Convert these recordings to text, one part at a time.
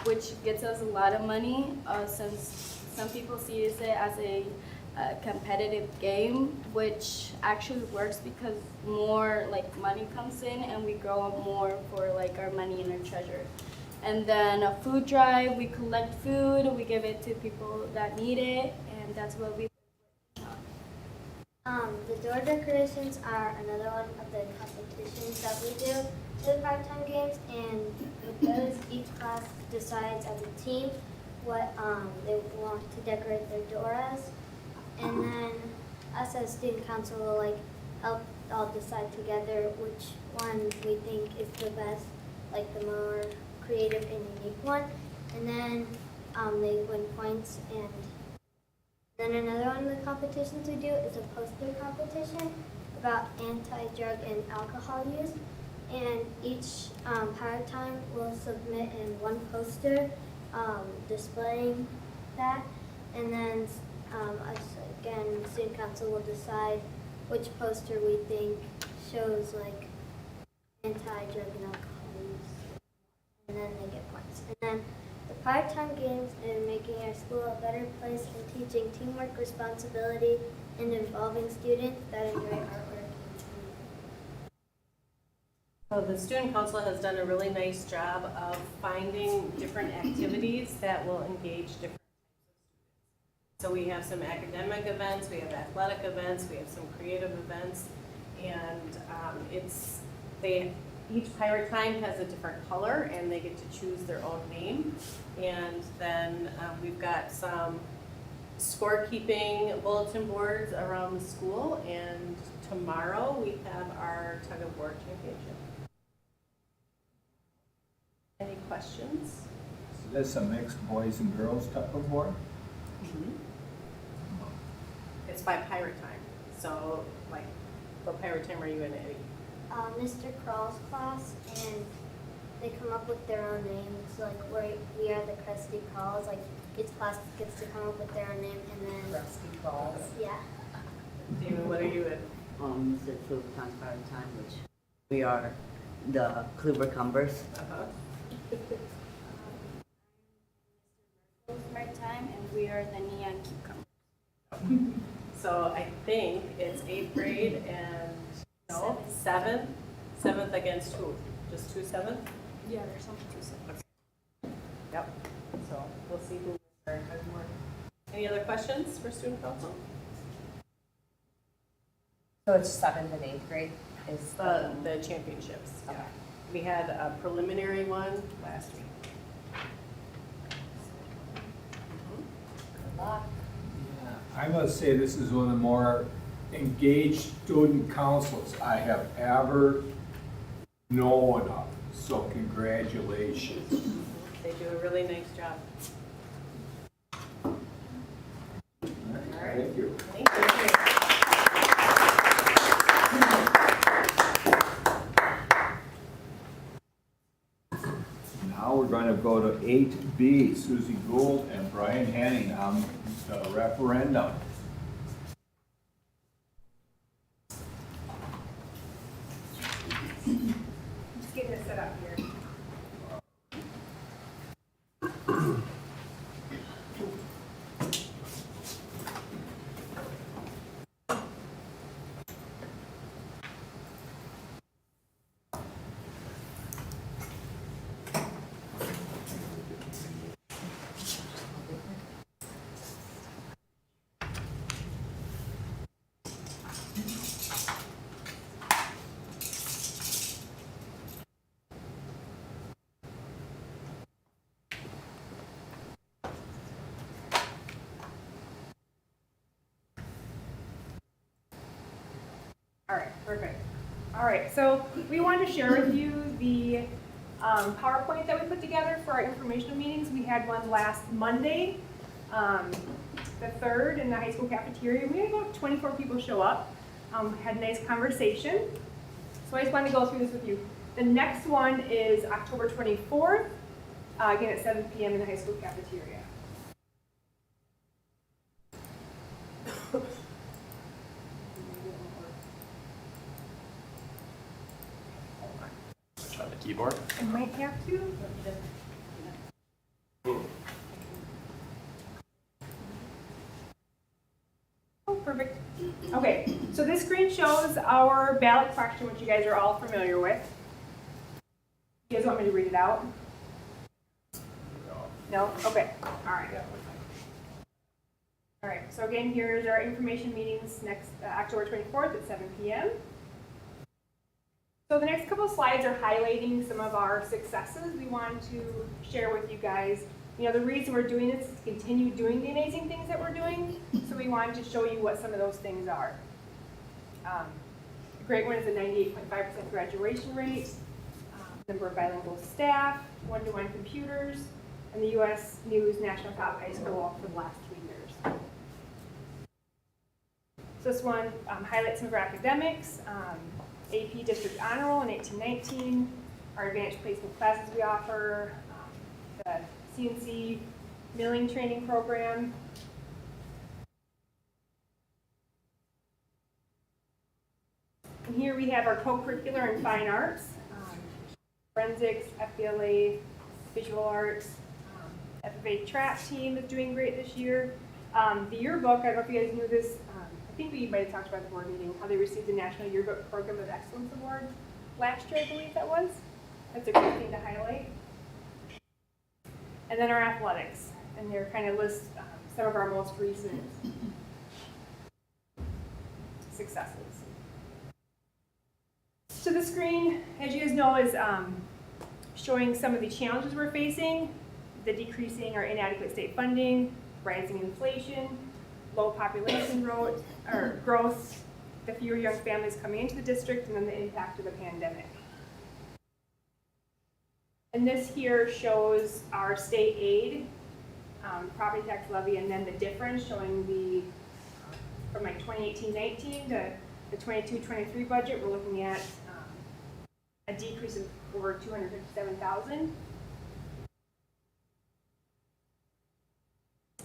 which gets us a lot of money since some people see it as a competitive game, which actually works because more like money comes in and we grow up more for like our money and our treasure. And then a food drive, we collect food, we give it to people that need it, and that's what we. The door decorations are another one of the competitions that we do for the part-time games, and with those, each class decides as a team what they want to decorate their door as, and then us as student council will like help all decide together which one we think is the best, like the more creative and unique one, and then they win points. And then another one of the competitions we do is a poster competition about anti-drug and alcohol use. And each part-time will submit in one poster displaying that. And then us, again, student council will decide which poster we think shows like anti-drug and alcohol use. And then they get points. And then the part-time games in making our school a better place and teaching teamwork, responsibility, and involving students that enjoy artwork and teamwork. So the student council has done a really nice job of finding different activities that will engage different types of students. So we have some academic events, we have athletic events, we have some creative events, and each pirate time has a different color and they get to choose their own name. And then we've got some scorekeeping bulletin boards around the school, and tomorrow we have our tug of war championship. Any questions? So this is a mixed boys and girls type of war? Mm-hmm. It's by pirate time. So like, what pirate time are you in, Eddie? Mr. Crawl's class, and they come up with their own names. Like we are the Krusty Crawls. Like each class gets to come up with their own name, and then Krusty Crawls. Yeah. David, what are you in? Mr. Kluberton's Pirate Time, which we are the Kluber Cumbers. Right time, and we are the neon cucumber. So I think it's 8th grade and no, 7th. 7th against who? Just 2 7th? Yeah, there's something to say. Yep. So we'll see who are more. Any other questions for student council? So it's 7th and 8th grade is The championships. Okay. Yeah. We had a preliminary one last week. Good luck. I must say this is one of the more engaged student councils I have ever known of. So congratulations. They do a really nice job. All right, thank you. Thank you. Now we're going to go to 8B, Susie Gould and Brian Hanning on the referendum. Just getting it set up here. All right, perfect. All right, so we wanted to share with you the PowerPoint that we put together for our informational meetings. We had one last Monday, the 3rd, in the high school cafeteria. We had about 24 people show up, had a nice conversation. So I just wanted to go through this with you. The next one is October 24th, again at 7 p.m. in the high school cafeteria. On the keyboard? I might have to. Okay, so this screen shows our ballot question, which you guys are all familiar with. You guys want me to read it out? No? Okay, all right. All right, so again, here's our information meetings next October 24th at 7 p.m. So the next couple of slides are highlighting some of our successes we want to share with you guys. You know, the reason we're doing this is to continue doing the amazing things that we're doing, so we wanted to show you what some of those things are. A great one is a 98.5% graduation rate, number of bilingual staff, one-to-one computers, and the U.S. News National Top High School for the last 3 years. So this one highlights some of our academics, AP District Honor Roll in 1819, our advanced placement classes we offer, the CNC milling training program. And here we have our co-curricular in fine arts, forensics, FBLA, visual arts, FFA track team is doing great this year. The yearbook, I don't know if you guys knew this, I think we might have talked about the board meeting, how they received the National Yearbook Program of Excellence Award last year, I believe that was. That's a great thing to highlight. And then our athletics, and they're kind of list some of our most recent successes. So the screen, as you guys know, is showing some of the challenges we're facing, the decreasing or inadequate state funding, rising inflation, low population growth, the fewer young families coming into the district, and then the impact of the pandemic. And this here shows our state aid, property tax levy, and then the difference showing the, from like 2018-19 to the 22-23 budget, we're looking at a decrease of over $257,000.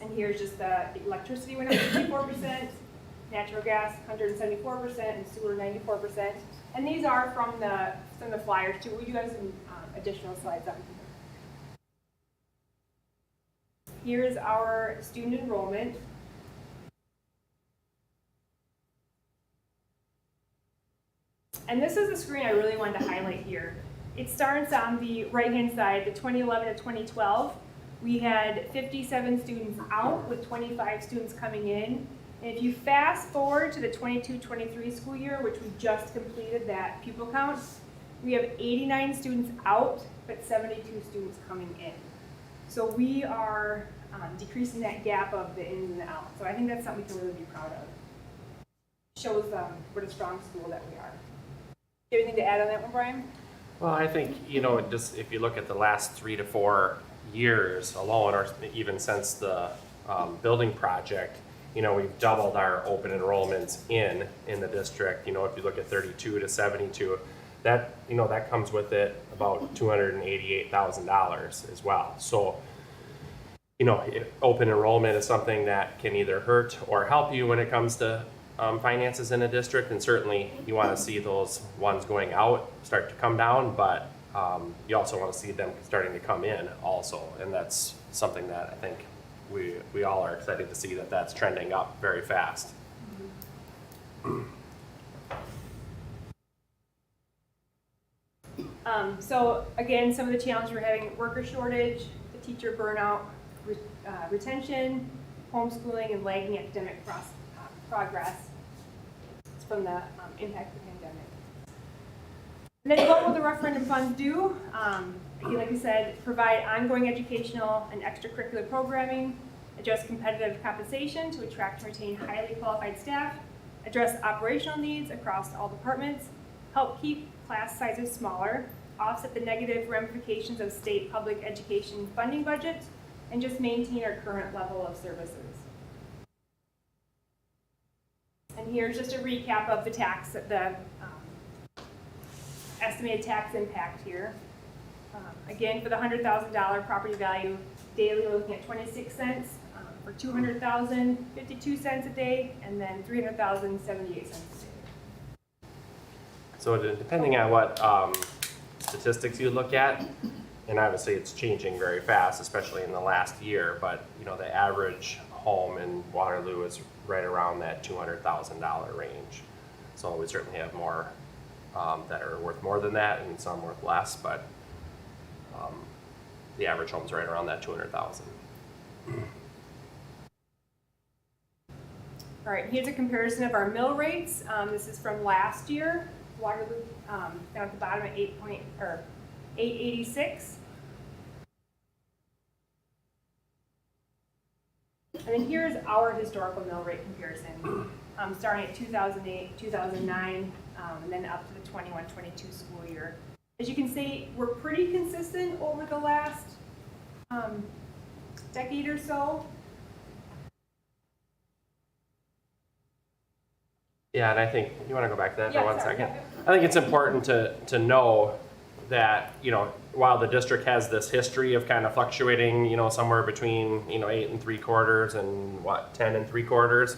And here's just the electricity went up 54%, natural gas 174%, and sewer 94%. And these are from some of the flyers too. We do have some additional slides up here. Here's our student enrollment. And this is the screen I really wanted to highlight here. It starts on the right-hand side, the 2011 to 2012. We had 57 students out with 25 students coming in. And if you fast forward to the 22-23 school year, which we just completed that pupil count, we have 89 students out, but 72 students coming in. So we are decreasing that gap of the ins and the outs. So I think that's something we can really be proud of. Shows what a strong school that we are. Do you have anything to add on that one, Brian? Well, I think, you know, just if you look at the last 3 to 4 years alone, or even since the building project, you know, we've doubled our open enrollments in the district. You know, if you look at 32 to 72, that, you know, that comes with it about $288,000 as well. So, you know, open enrollment is something that can either hurt or help you when it comes to finances in a district, and certainly you want to see those ones going out start to come down, but you also want to see them starting to come in also, and that's something that I think we all are excited to see that that's trending up very fast. So again, some of the challenges we're having: worker shortage, the teacher burnout, retention, homeschooling, and lagging academic progress. It's from the impact of the pandemic. And then what will the referendum funds do? Again, like I said, provide ongoing educational and extracurricular programming, address competitive compensation to attract and retain highly qualified staff, address operational needs across all departments, help keep class sizes smaller, offset the negative ramifications of state public education funding budgets, and just maintain our current level of services. And here's just a recap of the estimated tax impact here. Again, for the $100,000 property value daily, we're looking at 26 cents. For 200,000, 52 cents a day, and then 300,000, 78 cents a day. So depending on what statistics you look at, and obviously it's changing very fast, especially in the last year, but, you know, the average home in Waterloo is right around that $200,000 range. So we certainly have more that are worth more than that and some worth less, but the average home's right around that 200,000. All right, here's a comparison of our mill rates. This is from last year. Waterloo, down at the bottom at 886. And then here's our historical mill rate comparison, starting at 2008, 2009, and then up to the 21-22 school year. As you can see, we're pretty consistent over the last decade or so. Yeah, and I think, you want to go back to that Yeah, for 1 sorry, second? yeah. I think it's important to know that, you know, while the district has this history of kind of fluctuating, you know, somewhere between, you know, 8 3/4 and 10 3/4,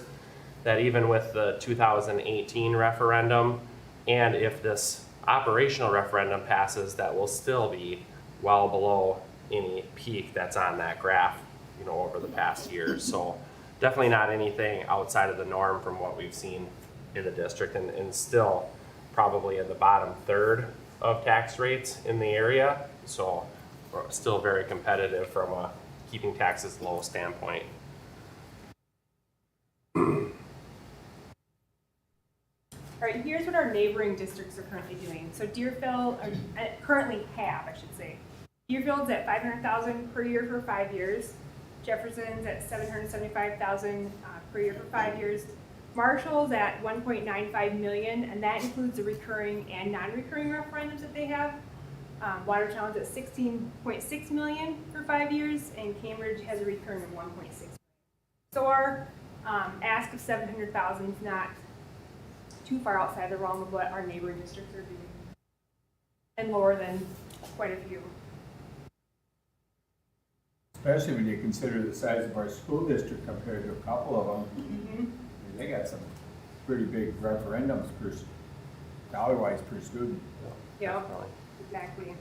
that even with the 2018 referendum, and if this operational referendum passes, that will still be well below any peak that's on that graph, you know, over the past years. So definitely not anything outside of the norm from what we've seen in the district, and still probably in the bottom third of tax rates in the area. So we're still very competitive from a keeping taxes low standpoint. All right, here's what our neighboring districts are currently doing. So Deerfield, currently have, I should say. Deerfield's at $500,000 per year for 5 years. Jefferson's at $775,000 per year for 5 years. Marshall's at $1.95 million, and that includes the recurring and non-recurring referendums that they have. Watertown's at $16.6 million for 5 years, and Cambridge has a recurring of $1.6 million. So our ask of $700,000 is not too far outside the realm of what our neighboring districts are doing, and lower than quite a few. Especially when you consider the size of our school district compared to a couple of them. Mm-hmm. They got some pretty big referendums per, dollar-wise per student. Yeah, exactly.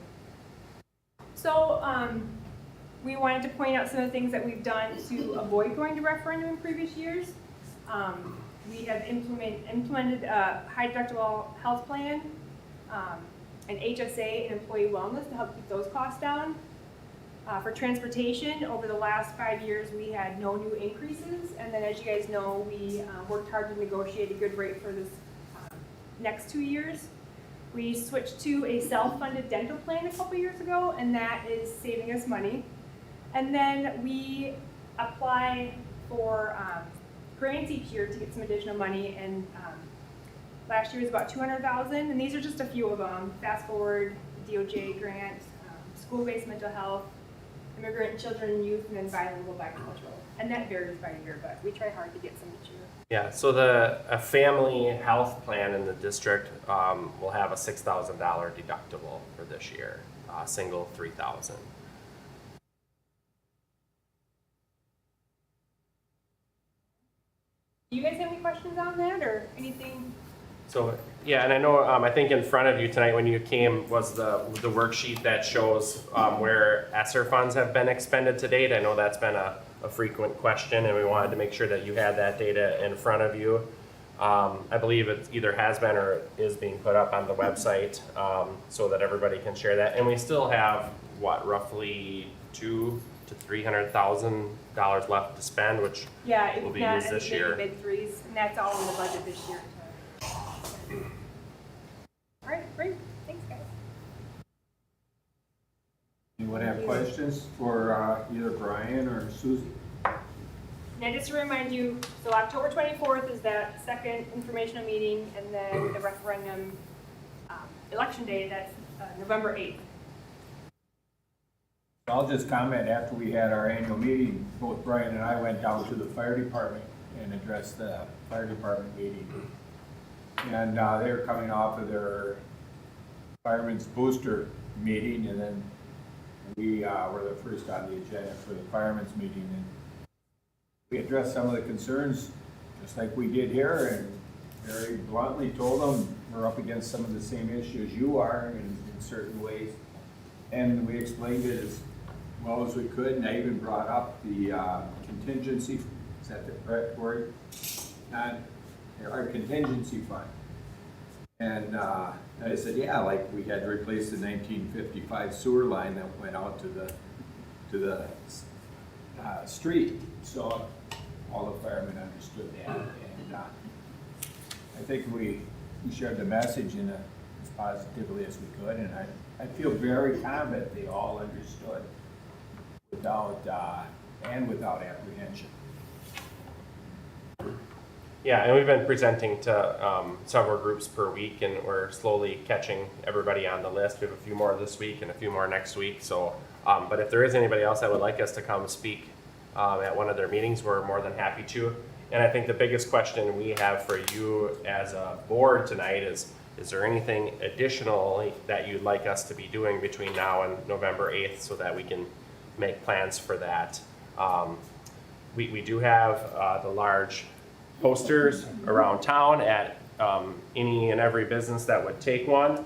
So we wanted to point out some of the things that we've done to avoid going to referendum in previous years. We have implemented a high deductible health plan, an HSA, and employee wellness to help keep those costs down. For transportation, over the last 5 years, we had no new increases. And then, as you guys know, we worked hard to negotiate a good rate for this next 2 years. We switched to a self-funded dental plan a couple years ago, and that is saving us money. And then we apply for grants each year to get some additional money. And last year was about $200,000, and these are just a few of them. Fast Forward, DOJ grant, school-based mental health, immigrant children and youth, and then bilingual bicultural. And that varies by year, but we try hard to get some each year. Yeah, so a family health plan in the district will have a $6,000 deductible for this year, single $3,000. Do you guys have any questions on that or anything? So, yeah, and I know, I think in front of you tonight when you came was the worksheet that shows where ESSER funds have been expended to date. I know that's been a frequent question, and we wanted to make sure that you had that data in front of you. I believe it either has been or is being put up on the website so that everybody can share that. And we still have, what, roughly $200,000 to $300,000 left to spend, which Yeah, will be not used this maybe year. mid-threes, and that's all in the budget this year. All right, great. Thanks, guys. Anyone have questions for either Brian or Susie? Now, just to remind you, so October 24th is that second informational meeting, and then the referendum election day, that's November 8th. I'll just comment, after we had our annual meeting, both Brian and I went down to the fire department and addressed the fire department meeting. And they were coming off of their fireman's booster meeting, and then we were the first on the agenda for the fireman's meeting. And we addressed some of the concerns, just like we did here, and very bluntly told them we're up against some of the same issues you are in certain ways. And we explained it as well as we could, and I even brought up the contingency, is that the correct word? Our contingency fund. And I said, yeah, like we had to replace the 1955 sewer line that went out to the street. So all the firemen understood that. And I think we shared the message in as positively as we could. And I feel very confident they all understood without apprehension. Yeah, and we've been presenting to several groups per week, and we're slowly catching everybody on the list. We have a few more this week and a few more next week. So, but if there is anybody else that would like us to come speak at one of their meetings, we're more than happy to. And I think the biggest question we have for you as a board tonight is there anything additional that you'd like us to be doing between now and November 8th so that we can make plans for that? We do have the large posters around town at any and every business that would take one.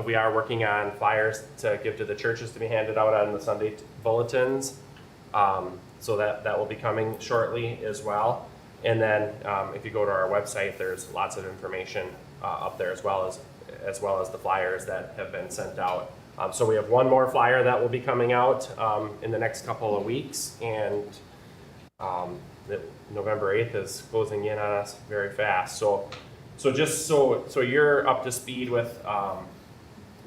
We are working on flyers to give to the churches to be handed out on the Sunday bulletins. So that will be coming shortly as well. And then if you go to our website, there's lots of information up there as well as the flyers that have been sent out. So we have one more flyer that will be coming out in the next couple of weeks, and November 8th is closing in on us very fast. So just so you're up to speed with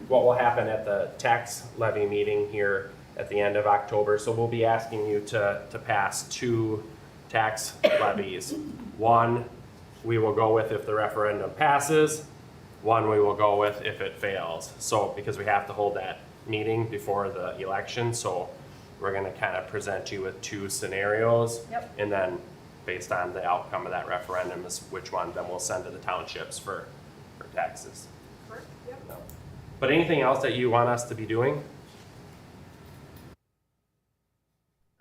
what will happen at the tax levy meeting here at the end of October. So we'll be asking you to pass 2 tax levies. One we will go with if the referendum passes. One we will go with if it fails. So because we have to hold that meeting before the election, so we're going to kind of present you with 2 scenarios. Yep. And then based on the outcome of that referendum is which one then we'll send to the townships for taxes. Correct. Yep. But anything else that you want us to be doing?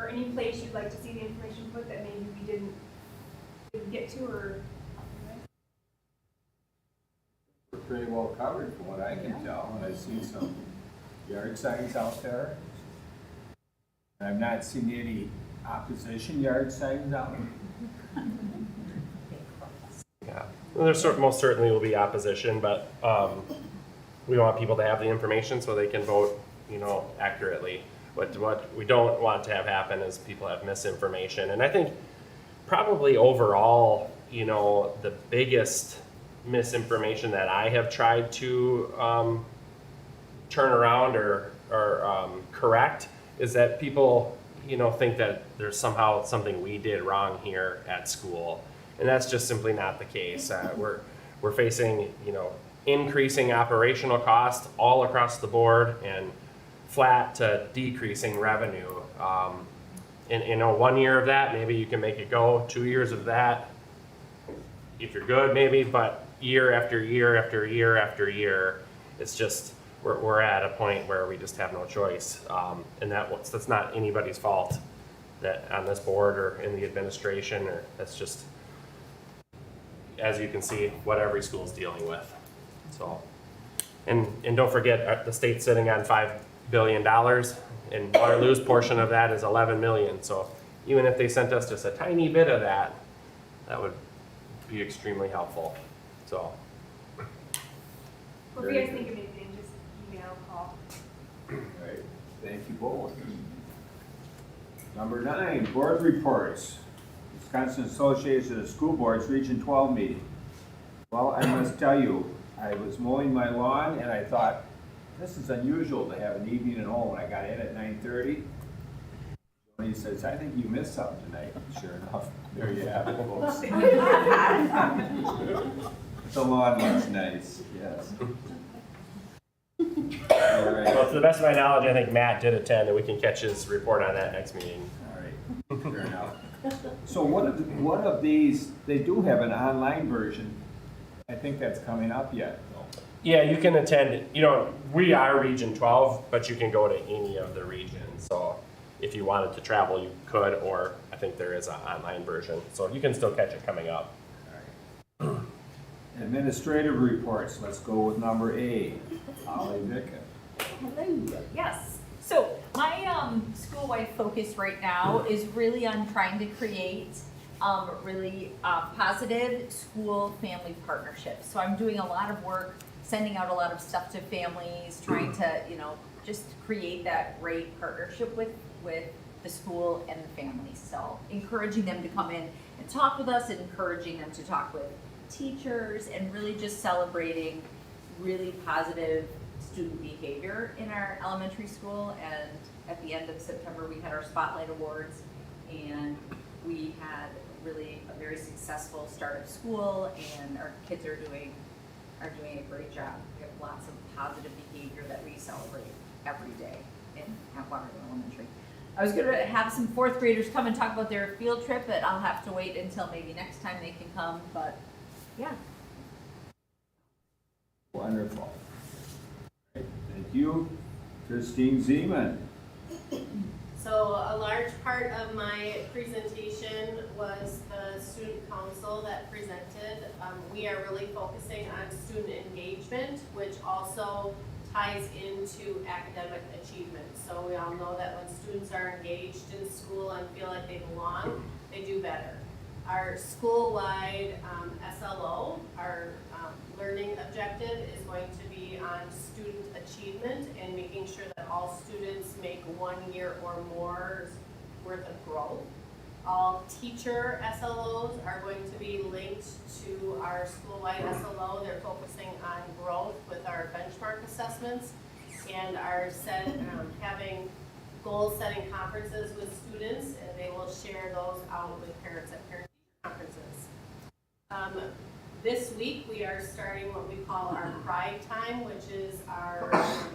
Or any place you'd like to see the information put that maybe we didn't get to, or? We're pretty well covered from what I can tell, and I've seen some yard signs out there. I've not seen any opposition yard signs out. Yeah, well, there most certainly will be opposition, but we want people to have the information so they can vote, accurately. What we don't want to have happen is people have misinformation. And I think probably overall, the biggest misinformation that I have tried to turn around or correct is that people, think that there's somehow something we did wrong here at school. And that's just simply not the case. We're facing, increasing operational costs all across the board and flat to decreasing revenue. In 1 year of that, maybe you can make it go. 2 years of that, if you're good, maybe, but year after year after year after year, it's just, we're at a point where we just have no choice. And that's not anybody's fault that on this board or in the administration, or that's just, as you can see, what every school's dealing with. So, and don't forget, the state's sitting on $5 billion, and Waterloo's portion of that is 11 million. So even if they sent us just a tiny bit of that, that would be extremely helpful. So. Well, if you guys think of anything, just email, call. All right, thank you both. Number 9, board reports. Wisconsin Association of School Boards Region 12 meeting. Well, I must tell you, I was mowing my lawn and I thought, this is unusual to have an evening at home. When I got in at 9:30, he says, I think you missed something tonight. Sure enough, there you have it, folks. The lawn looks nice, yes. All right. Well, to the best of my knowledge, I think Matt did attend, and we can catch his report on that next meeting. All right, fair enough. So one of these, they do have an online version. I think that's coming up yet, though. Yeah, you can attend, we are Region 12, but you can go to any of the regions. So if you wanted to travel, you could, or I think there is an online version. So you can still catch it coming up. All right. Administrative reports, let's go with number A, Holly Vickett. Hello. Yes. So my school-wide focus right now is really on trying to create really positive school-family partnerships. So I'm doing a lot of work, sending out a lot of stuff to families, trying to, just create that great partnership with the school and the families. So encouraging them to come in and talk with us, and encouraging them to talk with teachers, and really just celebrating really positive student behavior in our elementary school. And at the end of September, we had our Spotlight Awards, and we had really a very successful start of school, and our kids are doing a great job. We have lots of positive behavior that we celebrate every day at Waterloo Elementary. I was gonna have some fourth graders come and talk about their field trip, but I'll have to wait until maybe next time they can come, but yeah. Wonderful. Thank you. Christine Zeman. So a large part of my presentation was the student council that presented. We are really focusing on student engagement, which also ties into academic achievement. So we all know that when students are engaged in school and feel like they belong, they do better. Our school-wide SLO, our learning objective, is going to be on student achievement and making sure that all students make 1 year or more worth of growth. All teacher SLOs are going to be linked to our school-wide SLO. They're focusing on growth with our benchmark assessments, and are having goal-setting conferences with students, and they will share those out with parents at parent conferences. This week, we are starting what we call our Pride Time, which is our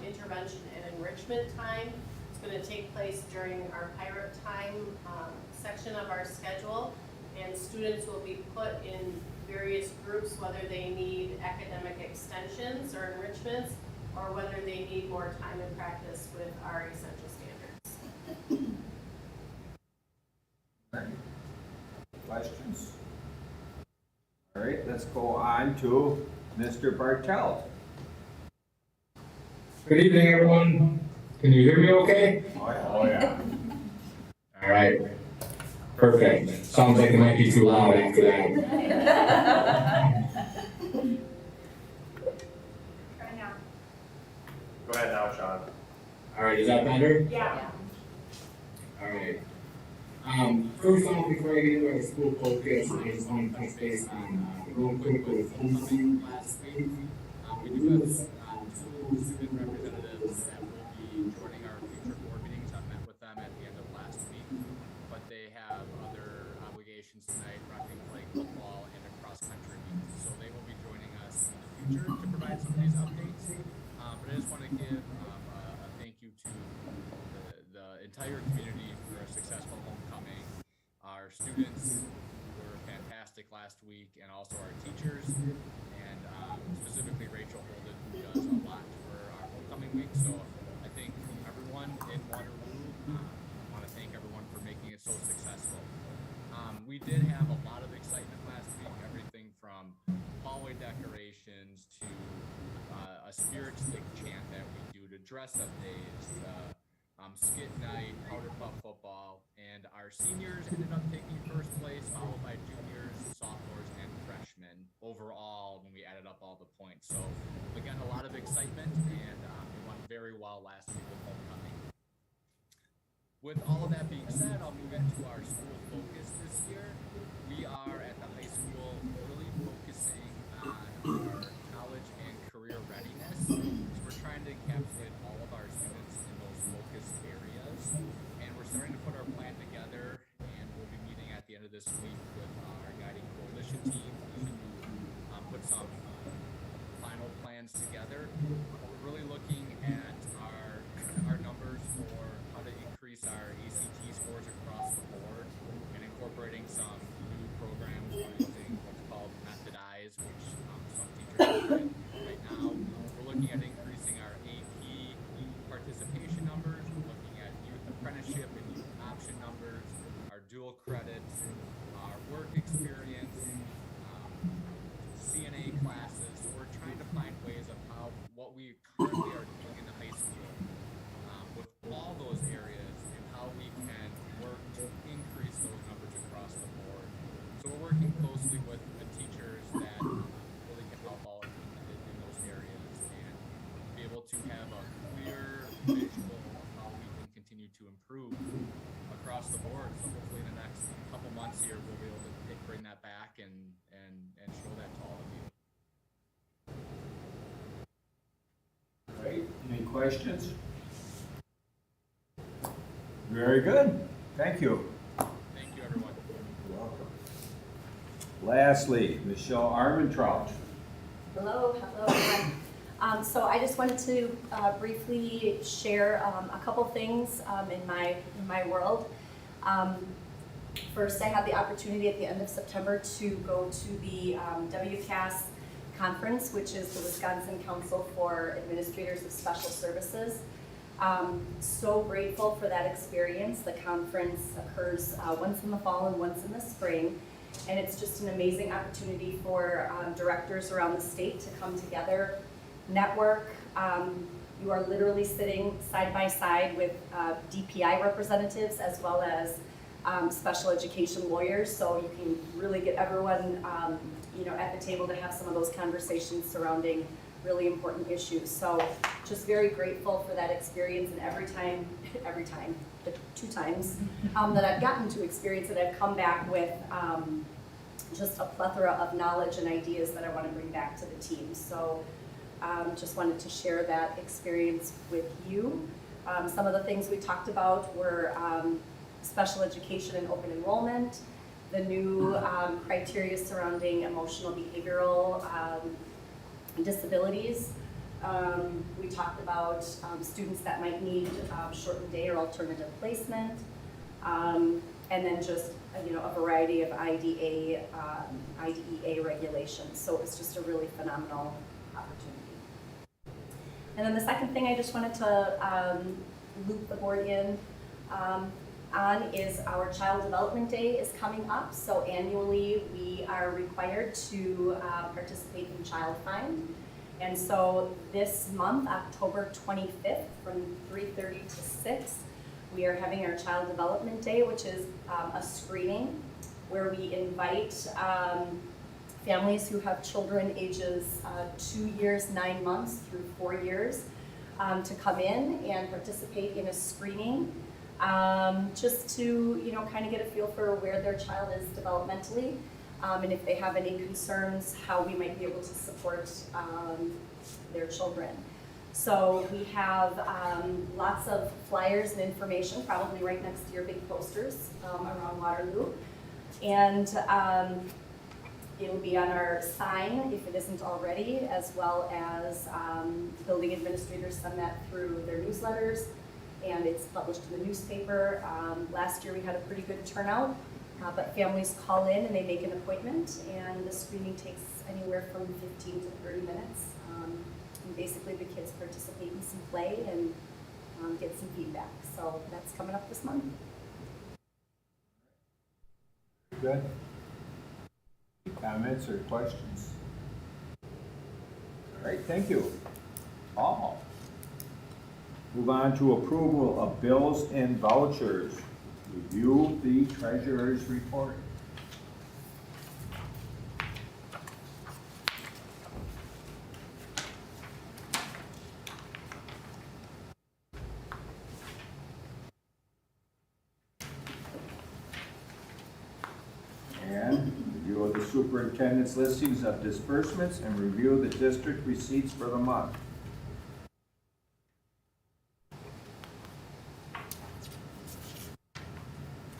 intervention and enrichment time. It's going to take place during our Pirate Time section of our schedule, and students will be put in various groups, whether they need academic extensions or enrichments, or whether they need more time and practice with our essential standards. Questions? All right, let's go on to Mr. Bartelt. Good evening, everyone. Can you hear me okay? Oh, yeah. All right. Perfect. Sounds like it might be too loud after that. Try now. Go ahead now, Sean. All right, is that better? Yeah. All right. First off, before I get into our school focus, I just want to touch base on real quick with hosting last week. We do have two student representatives that will be joining our future board meetings. I met with them at the end of last week, but they have other obligations tonight, running like football and a cross-country meet. So they will be joining us in the future to provide some of these updates. But I just want to give a thank you to the entire community for a successful homecoming. Our students were fantastic last week, and also our teachers, and specifically Rachel Holden, who does a lot for our homecoming week. So I think everyone in Waterloo, I want to thank everyone for making it so successful. We did have a lot of excitement last week, everything from hallway decorations to a spirit stick chant that we do, to dress-up days, skit night, powder puff football, and our seniors ended up taking first place, followed by juniors, sophomores, and freshmen overall when we added up all the points. So again, a lot of excitement, and we went very well last week with homecoming. With all of that being said, I'll move into our school focus this year. We are at the high school really focusing on our college and career readiness. So we're trying to encapsulate all of our students in those focus areas, and we're starting to put our plan together, and we'll be meeting at the end of this week with our guiding coalition team to put some final plans together. We're really looking at our numbers for how to increase our ACT scores across the board, and incorporating some new programs using what's called Methodize, which some teachers are doing right now. We're looking at increasing our AP participation numbers. We're looking at youth apprenticeship and youth option numbers, our dual credits, our work experience, CNA classes. So we're trying to find ways of what we currently are doing in the high school improve across the board. So hopefully in the next couple months here, we'll be able to bring that back and show that to all of you. All right, any questions? Very good, thank you. Thank you, everyone. You're welcome. Lastly, Michelle Armentrout. Hello, everyone. So I just wanted to briefly share a couple things in my world. First, I had the opportunity at the end of September to go to the WCAS conference, which is the Wisconsin Council for Administrators of Special Services. So grateful for that experience. The conference occurs once in the fall and once in the spring. And it's just an amazing opportunity for directors around the state to come together, network. You are literally sitting side by side with DPI representatives as well as special education lawyers, so you can really get everyone at the table to have some of those conversations surrounding really important issues. So just very grateful for that experience, and every time, the 2 times that I've gotten to experience it, I've come back with just a plethora of knowledge and ideas that I want to bring back to the team. So just wanted to share that experience with you. Some of the things we talked about were special education and open enrollment, the new criteria surrounding emotional behavioral disabilities. We talked about students that might need shortened day or alternative placement, and then just a variety of IDEA regulations. So it was just a really phenomenal opportunity. And then the second thing I just wanted to loop the board in on is our Child Development Day is coming up. So annually we are required to participate in Child Find. And so this month, October 25th, from 3:30 to 6, we are having our Child Development Day, which is a screening where we invite families who have children ages 2 years, 9 months through 4 years to come in and participate in a screening. Just to kind of get a feel for where their child is developmentally, and if they have any concerns, how we might be able to support their children. So we have lots of flyers and information, probably right next to your big posters around Waterloo, and it'll be on our sign if it isn't already, as well as building administrators send that through their newsletters. And it's published in the newspaper. Last year we had a pretty good turnout, but families call in and they make an appointment, and the screening takes anywhere from 15 to 30 minutes. And basically the kids participate in some play and get some feedback. So that's coming up this month. Good. Any comments or questions? All right, thank you. All. Move on to approval of bills and vouchers. Review the treasurer's report. And review of the superintendent's listings of disbursements and review the district receipts for the month.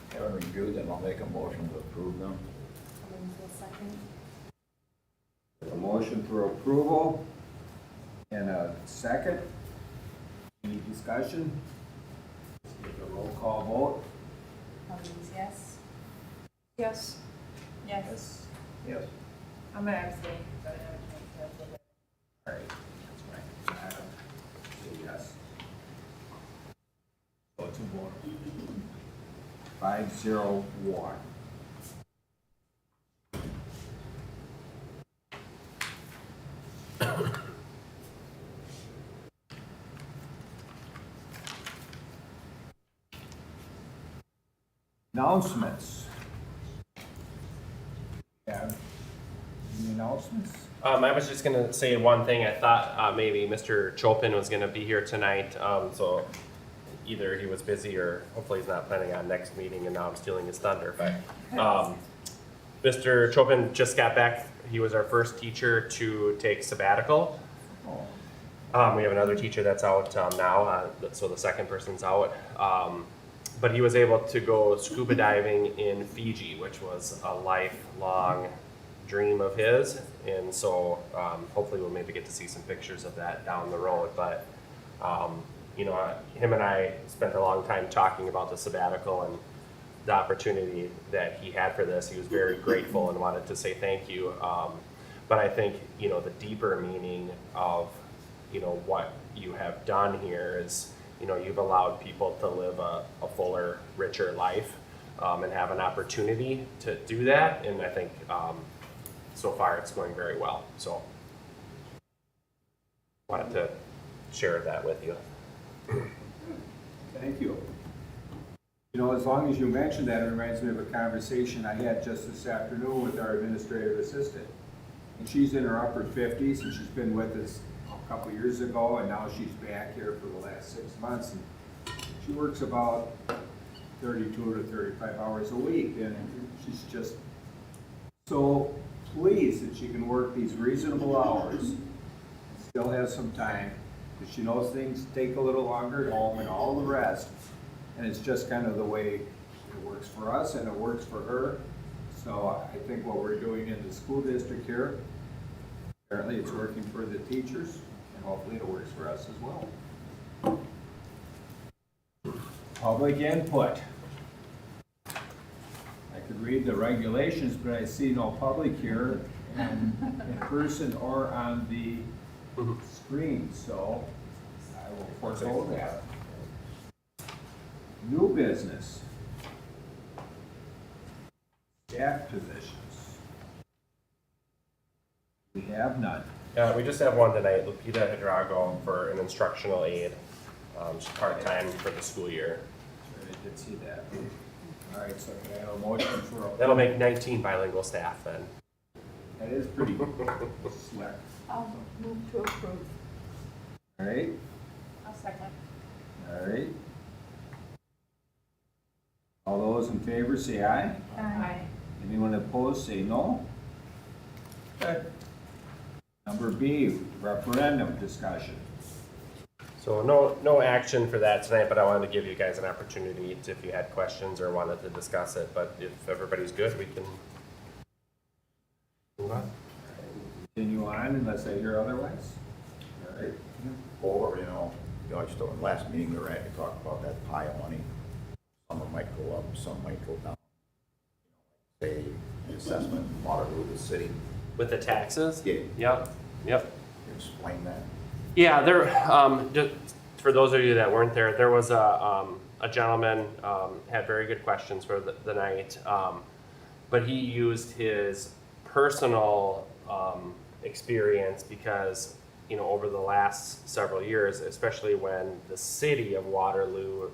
Haven't reviewed them, I'll make a motion to approve them. A motion for approval and a second. Any discussion? Let's take a roll call vote. Cummings, yes. Yes. Yes. Yes. I'm gonna abstain, but I have a chance to look at it. All right, that's right. Adam, say yes. So it's a vote. 5-0-1. Announcements. Have any announcements? I was just gonna say one thing. I thought maybe Mr. Chopin was gonna be here tonight, so either he was busy or hopefully he's not planning on next meeting and now I'm stealing his thunder, but Mr. Chopin just got back. He was our first teacher to take sabbatical. We have another teacher that's out now, so the second person's out. But he was able to go scuba diving in Fiji, which was a lifelong dream of his. And so hopefully we'll maybe get to see some pictures of that down the road. But you know, him and I spent a long time talking about the sabbatical and the opportunity that he had for this. He was very grateful and wanted to say thank you. But I think, you know, the deeper meaning of, you know, what you have done here is, you know, you've allowed people to live a fuller, richer life and have an opportunity to do that. And I think so far it's going very well. So wanted to share that with you. Thank you. You know, as long as you mentioned that, it reminds me of a conversation I had just this afternoon with our administrative assistant. And she's in her upper 50s, and she's been with us a couple years ago, and now she's back here for the last 6 months. And she works about 32 to 35 hours a week, and she's just so pleased that she can work these reasonable hours, still has some time, because she knows things take a little longer at home and all the rest. And it's just kind of the way it works for us and it works for her. So I think what we're doing in the school district here, apparently it's working for the teachers, and hopefully it works for us as well. Public input. I could read the regulations, but I see no public here in person or on the screen, so I will forego that. New business. Staff positions. We have none. We just have one tonight, Lupita Hidrago for an instructional aide. She's part-time for the school year. I did see that. All right, so can I have a motion for a... That'll make 19 bilingual staff then. That is pretty slick. I'll move to approve. All right, I'll second. all right. All those in favor say aye. Aye. Anyone opposed say no. Okay. Number B, referendum discussion. So no action for that tonight, but I wanted to give you guys an opportunity to, if you had questions or wanted to discuss it. But if everybody's good, we can move on. Continue on unless I hear otherwise. All right. Or, you know, just the last meeting we were at, we talked about that pie of money. Some of it might go up, some might go down. Say, the assessment, Waterloo, the city. With the taxes? Yeah. Yep. Can you explain that? Yeah, there. Just for those of you that weren't there, there was a gentleman had very good questions for the night, but he used his personal experience because, you know, over the last several years, especially when the city of Waterloo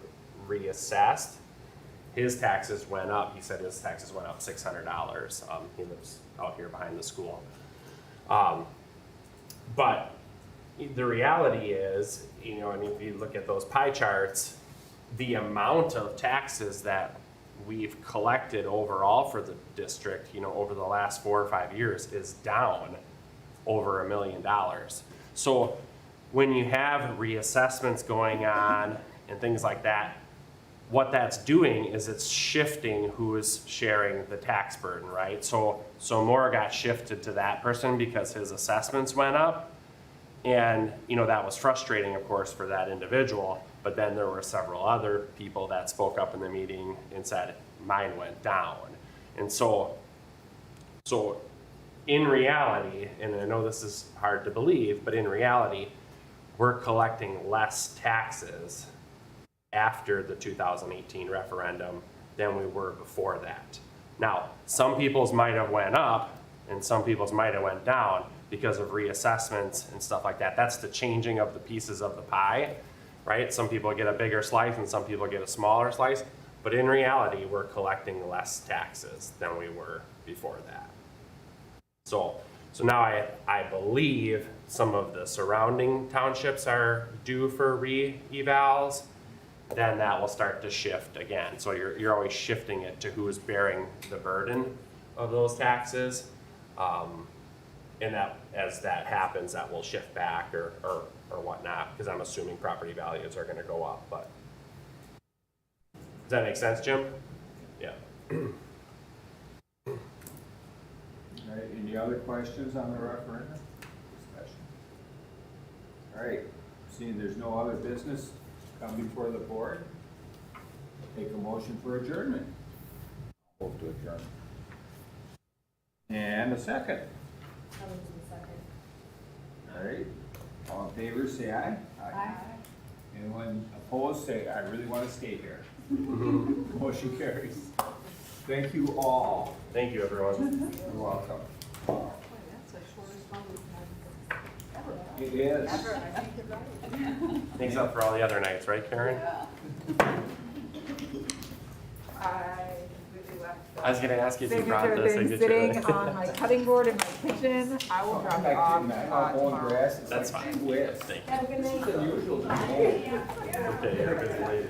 reassessed, his taxes went up. He said his taxes went up $600. He lives out here behind the school. But the reality is, you know, and if you look at those pie charts, the amount of taxes that we've collected overall for the district, you know, over the last 4 or 5 years is down over $1 million. So when you have reassessments going on and things like that, what that's doing is it's shifting who is sharing the tax burden, right? So more got shifted to that person because his assessments went up. And, you know, that was frustrating, of course, for that individual. But then there were several other people that spoke up in the meeting and said, mine went down. And so in reality, and I know this is hard to believe, but in reality, we're collecting less taxes after the 2018 referendum than we were before that. Now, some people's might have went up and some people's might have went down because of reassessments and stuff like that. That's the changing of the pieces of the pie, right? Some people get a bigger slice and some people get a smaller slice, but in reality, we're collecting less taxes than we were before that. So now I believe some of the surrounding townships are due for re-evals. then that will start to shift again. So you're always shifting it to who is bearing the burden of those taxes. And that, as that happens, that will shift back or whatnot, because I'm assuming property values are gonna go up, but. Does that make sense, Jim? Yeah. All right, any other questions on the referendum discussion? All right, seeing there's no other business come before the board, take a motion for adjournment. Move to adjourn. And a second. All right, all in favor, say aye. Aye. Anyone opposed, say, I really want to stay here. Motion carries. Thank you all. Thank you, everyone. You're welcome. That's the shortest one we've had ever. It is. Ever, I think you're right. Makes up for all the other nights, right, Karen? I completely left. I was gonna ask you if you brought Signature the thing signature. sitting on my cutting board in my kitchen. I will drop it off I'm mowing tomorrow. grass. It's That's like fine. twist. Thank you. Have a good night. It's unusual to mow. Okay, you're a busy lady.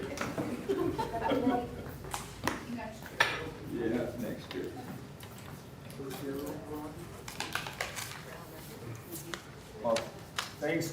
Yeah, next year.